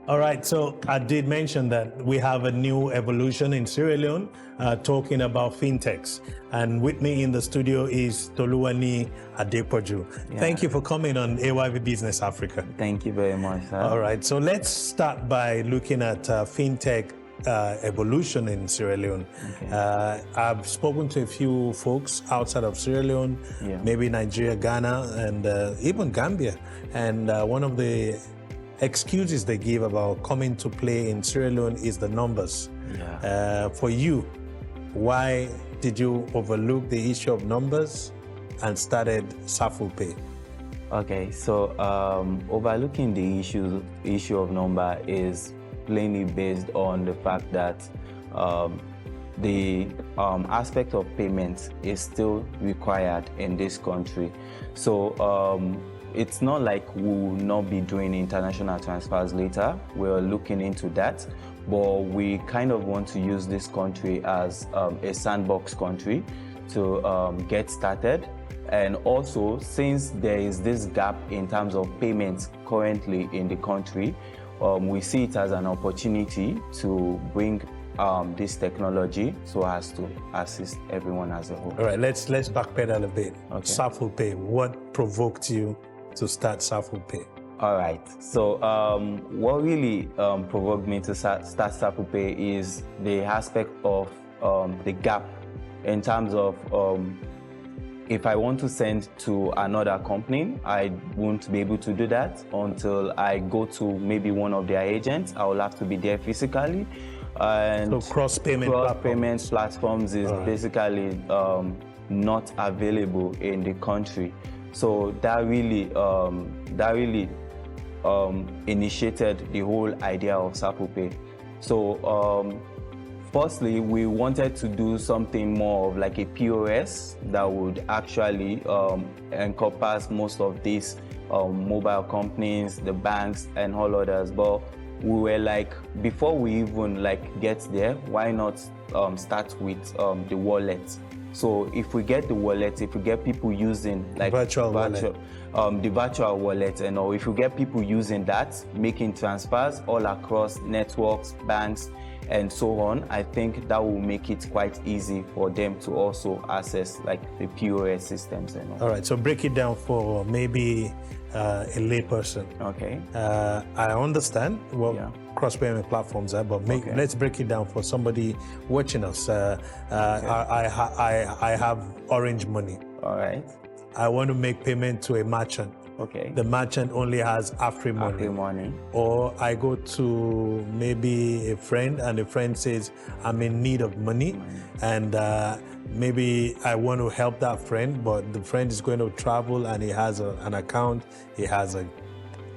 All right, so I did mention that we have a new evolution in Sierra Leone, talking about fintechs. And with me in the studio is Toluwani Adepoju. Yeah. Thank you for coming on AYV Business Africa. Thank you very much, sir. All right, so let's start by looking at fintech evolution in Sierra Leone. Okay. I've spoken to a few folks outside of Sierra Leone, maybe Nigeria, Ghana, and even Gambia. And one of the excuses they give about coming to play in Sierra Leone is the numbers. Yeah. For you, why did you overlook the issue of numbers and started SafulPay? Okay, so overlooking the issue of number is plainly based on the fact that the aspect of payment is still required in this country. So it's not like we will not be doing international transfers later. We're looking into that, but we kind of want to use this country as a sandbox country to get started. And also, since there is this gap in terms of payments currently in the country, we see it as an opportunity to bring this technology so as to assist everyone as a whole. All right, let's backpedal a bit. Okay. SafulPay, what provoked you to start SafulPay? All right, so what really provoked me to start SafulPay is the aspect of the gap in terms of if I want to send to another company, I won't be able to do that until I go to maybe one of their agents. I will have to be there physically. And so cross-payment platforms is basically not available in the country. So that really initiated the whole idea of SafulPay. So firstly, we wanted to do something more of like a POS that would actually encompass most of these mobile companies, the banks, and all others. But we were like, before we even like get there, why not start with the wallet? So if we get the wallet, if we get people using like the virtual wallet, and or if we get people using that, making transfers all across networks, banks, and so on, I think that will make it quite easy for them to also access like the POS systems and all. All right, so break it down for maybe a layperson. Okay. I understand what cross-payment platforms are, but let's break it down for somebody watching us. I have Orange Money. All right. I want to make payment to a merchant. Okay. The merchant only has Afri-Money. Or I go to maybe a friend and the friend says, I'm in need of money. And maybe I want to help that friend, but the friend is going to travel and he has an account, he has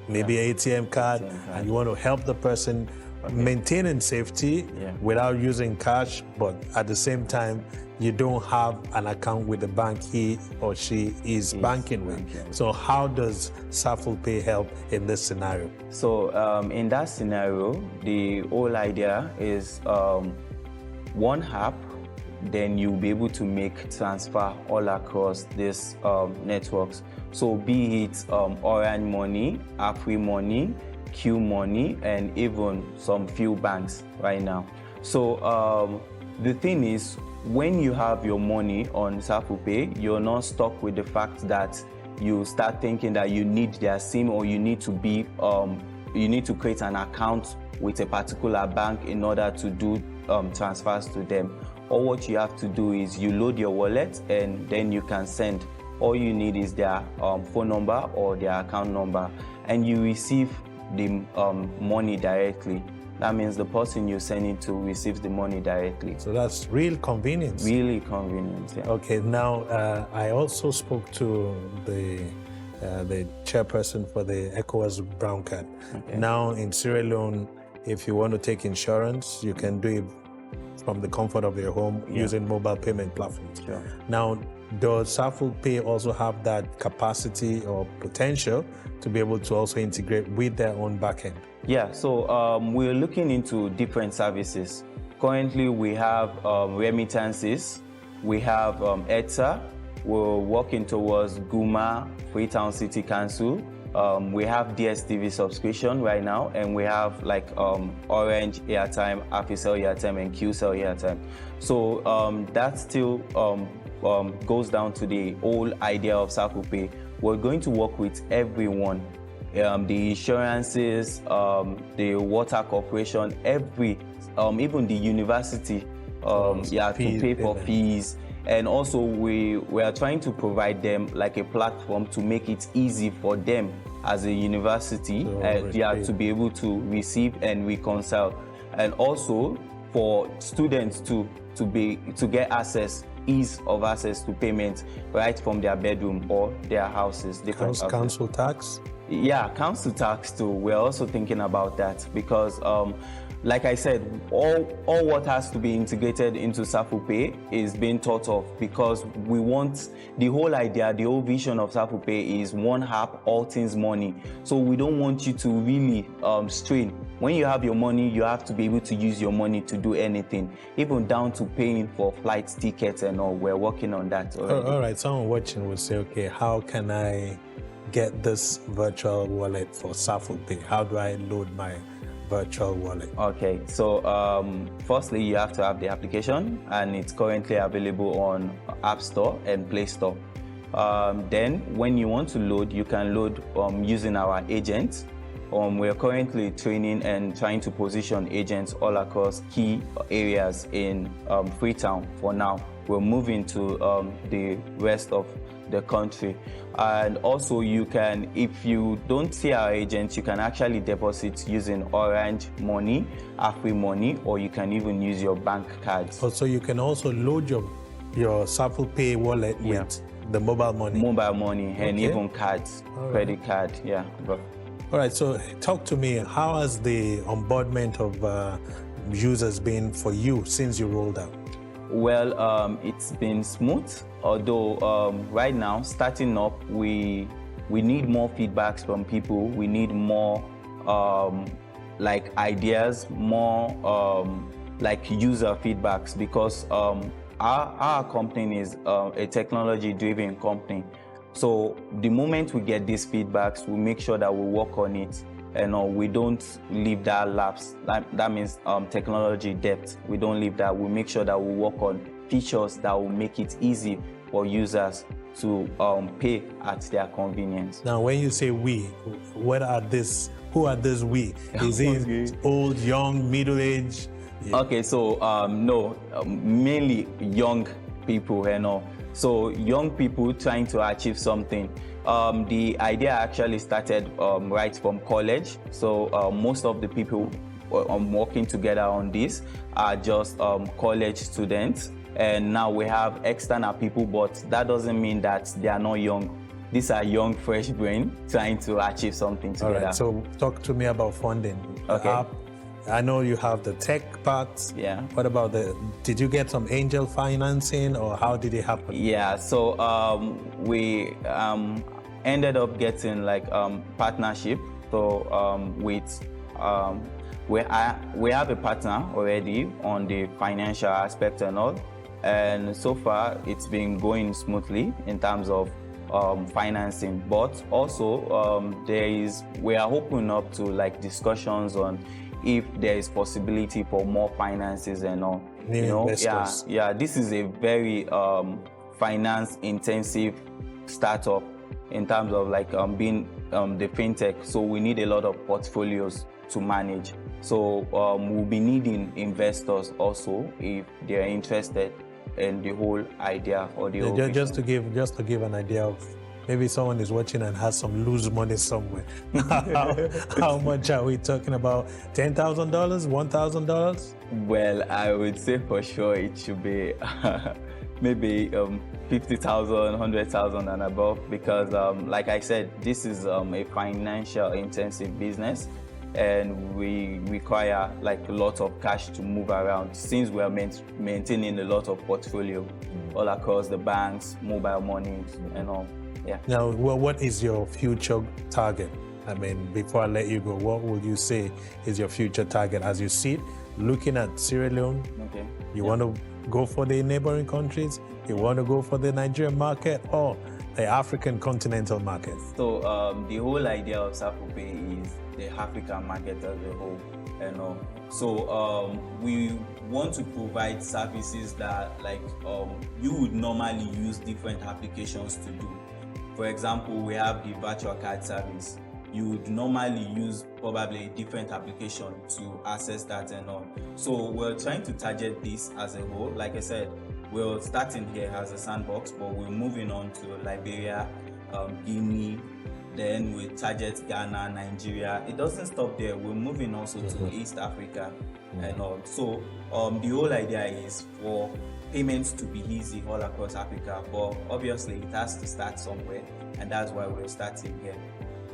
maybe an ATM card, and you want to help the person maintaining safety without using cash, but at the same time, you don't have an account with the bank he or she is banking with. So how does SafulPay help in this scenario? So in that scenario, the whole idea is one app, then you'll be able to make transfer all across these networks. So be it Orange Money, Afri-Money, Q Money, and even some few banks right now. So the thing is, when you have your money on SafulPay, you're not stuck with the fact that you start thinking that you need their SIM or you need to be you need to create an account with a particular bank in order to do transfers to them. All what you have to do is you load your wallet and then you can send. All you need is their phone number or their account number, and you receive the money directly. That means the person you send it to receives the money directly. So that's real convenience. Really convenient, yeah. Okay, now I also spoke to the chairperson for the ECOWAS Brown Card. Okay. Now in Sierra Leone, if you want to take insurance, you can do it from the comfort of your home using mobile payment platforms. Sure. Now, does SafulPay also have that capacity or potential to be able to also integrate with their own backend? Yeah, so we're looking into different services. Currently, we have remittances, we have ETSA, we're working towards Guma, Freetown City Council, We have DSTV subscription right now, and we have like Orange airtime, Africell airtime, and QCell airtime. So that still goes down to the whole idea of SafulPay. We're going to work with everyone. The insurances, the water corporation, even the university, to pay for fees. And also we are trying to provide them like a platform to make it easy for them as a university to be able to receive and reconcile, and also for students to get ease of access to payments right from their bedroom or their houses. Council tax? Yeah, council tax too. We're also thinking about that because like I said, all what has to be integrated into SafulPay is being thought of, because we want the whole idea, the whole vision of SafulPay is one app, all things money. So we don't want you to really strain. When you have your money, you have to be able to use your money to do anything, even down to paying for flight tickets and all. We're working on that already. All right, someone watching will say, okay, how can I get this virtual wallet for SafulPay? How do I load my virtual wallet? Okay, so firstly, you have to have the application, and it's currently available on App Store and Play Store. Then when you want to load, you can load using our agents. We're currently training and trying to position agents all across key areas in Freetown for now. We're moving to the rest of the country. And also you can, if you don't see our agents, you can actually deposit using Orange Money, Afri Money, or you can even use your bank cards. So you can also load your SafulPay wallet with the mobile money? Mobile money, and even cards, credit card, All right, so talk to me, how has the onboardment of users been for you since you rolled out? Well, it's been smooth, although right now, starting up, we need more feedbacks from people. We need more like ideas, more like user feedbacks, because our company is a technology-driven company. So the moment we get these feedbacks, we make sure that we work on it, and we don't leave that lapse. That means technology debt. We don't leave that. We make sure that we work on features that will make it easy for users to pay at their convenience. Now, when you say we, what are this? Who are these we? Is it old, young, middle-aged? Yeah. Okay, so no, mainly young people, So young people trying to achieve something. The idea actually started right from college. So most of the people working together on this are just college students. And now we have external people, but that doesn't mean that they are not young. These are young, fresh brain trying to achieve something together. All right, so talk to me about funding. Okay. I know you have the tech part. Yeah. What about did you get some angel financing, or how did it happen? Yeah, so we ended up getting like partnership. So we have a partner already on the financial aspect and all. And so far it's been going smoothly in terms of financing, but also we are open up to like discussions on if there is possibility for more finances and all. Investors. Yeah, this is a very finance intensive startup in terms of like being the fintech. So we need a lot of portfolios to manage. So we'll be needing investors also if they're interested in the whole idea or the whole just to give an idea of, maybe someone is watching and has some loose money somewhere. How much are we talking about? $10,000, $1,000? Well, I would say for sure it should be maybe 50,000, 100,000 and above, because like I said, this is a financial intensive business, and we require like a lot of cash to move around, since we are maintaining a lot of portfolio all across the banks, mobile money and all. Yeah. Now, what is your future target? I mean, before I let you go, what would you say is your future target as you see it, looking at Sierra Leone? Okay. You want to go for the neighboring countries? You want to go for the Nigerian market? Or the African continental market? So the whole idea of SafulPay is the African market as a whole. So we want to provide services that you would normally use different applications to do. For example, we have the virtual card service. You would normally use probably a different application to access that and all. So we're trying to target this as a whole. Like I said, we're starting here as a sandbox, but we're moving on to Liberia, Guinea, then we target Ghana, Nigeria. It doesn't stop there. We're moving also to East Africa and all. So the whole idea is for payments to be easy all across Africa, but obviously it has to start somewhere, and that's why we're starting here.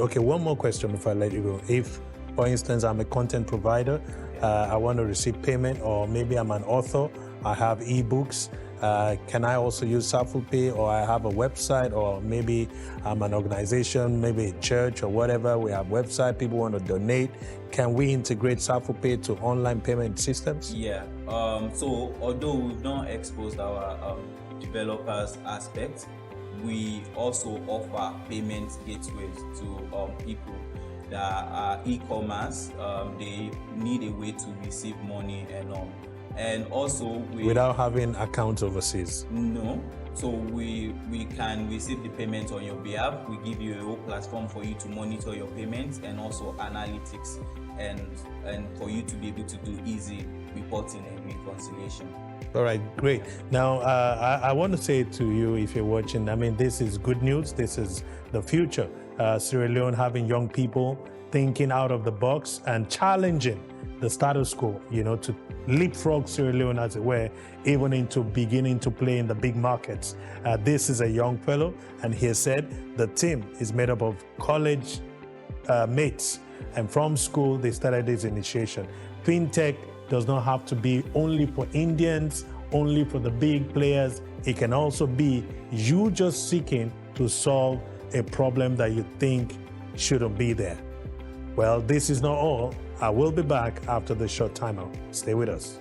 Okay, one more question before I let you go. If, for instance, I'm a content provider, I want to receive payment, or maybe I'm an author, I have ebooks, can I also use SafulPay, or I have a website, or maybe I'm an organization, maybe a church or whatever, we have website, people want to donate. Can we integrate SafulPay to online payment systems? Yeah, so although we've not exposed our developers aspect, we also offer payment gateways to people that are e-commerce. They need a way to receive money and all. And also without having accounts overseas? No. So we can receive the payment on your behalf. We give you a whole platform for you to monitor your payments and also analytics, and for you to be able to do easy reporting and reconciliation. All right, great. Now, I want to say to you, if you're watching, I mean, this is good news. This is the future. Sierra Leone having young people thinking out of the box and challenging the status quo, to leapfrog Sierra Leone, as it were, even into beginning to play in the big markets. This is a young fellow, and he said the team is made up of college mates, and from school they started this initiation. FinTech does not have to be only for Indians, only for the big players. It can also be you just seeking to solve a problem that you think shouldn't be there. Well, this is not all. I will be back after the short timeout. Stay with us.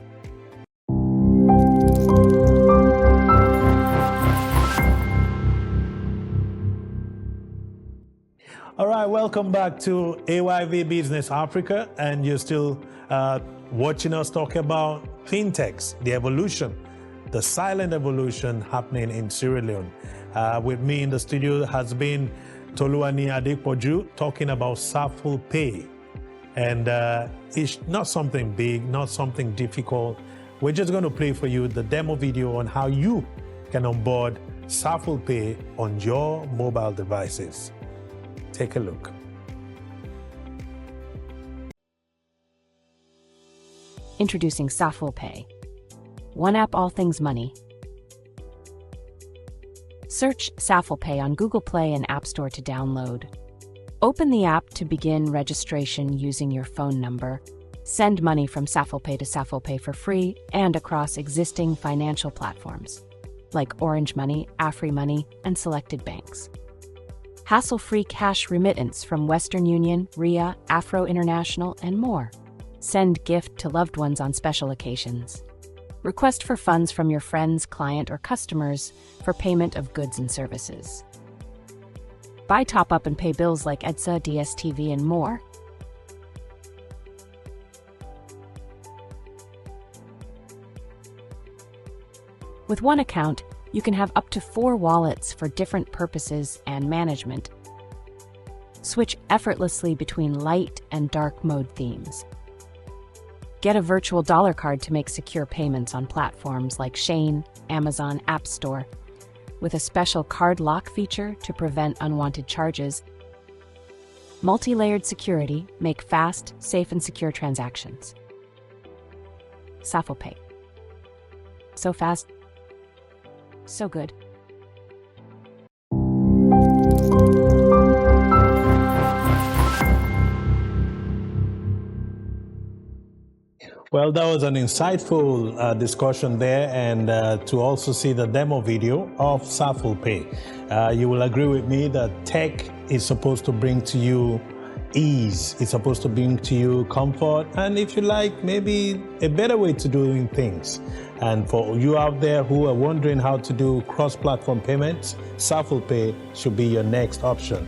All right, welcome back to AYV Business Africa, and you're still watching us talk about fintechs, the evolution, the silent evolution happening in Sierra Leone. With me in the studio has been Toluwani Adepoju talking about SafulPay. And it's not something big, not something difficult. We're just going to play for you the demo video on how you can onboard SafulPay on your mobile devices. Take a look. Introducing SafulPay. One app, all things money. Search SafulPay on Google Play and App Store to download. Open the app to begin registration using your phone number. Send money from SafulPay to SafulPay for free and across existing financial platforms like Orange Money, AfriMoney, and selected banks. Hassle-free cash remittance from Western Union, RIA, Afro International, and more. Send gift to loved ones on special occasions. Request for funds from your friends, client, or customers for payment of goods and services. Buy, top up, and pay bills like EDSA, DSTV, and more. With one account, you can have up to 4 wallets for different purposes and management. Switch effortlessly between light and dark mode themes. Get a virtual dollar card to make secure payments on platforms like Shane, Amazon, App Store, with a special card lock feature to prevent unwanted charges. Multi-layered security, make fast, safe, and secure transactions. SafulPay. So fast, so good. Well, that was an insightful discussion there, and to also see the demo video of SafulPay. You will agree with me that tech is supposed to bring to you ease. It's supposed to bring to you comfort, and if you like, maybe a better way to doing things. And for you out there who are wondering how to do cross-platform payments, SafulPay should be your next option.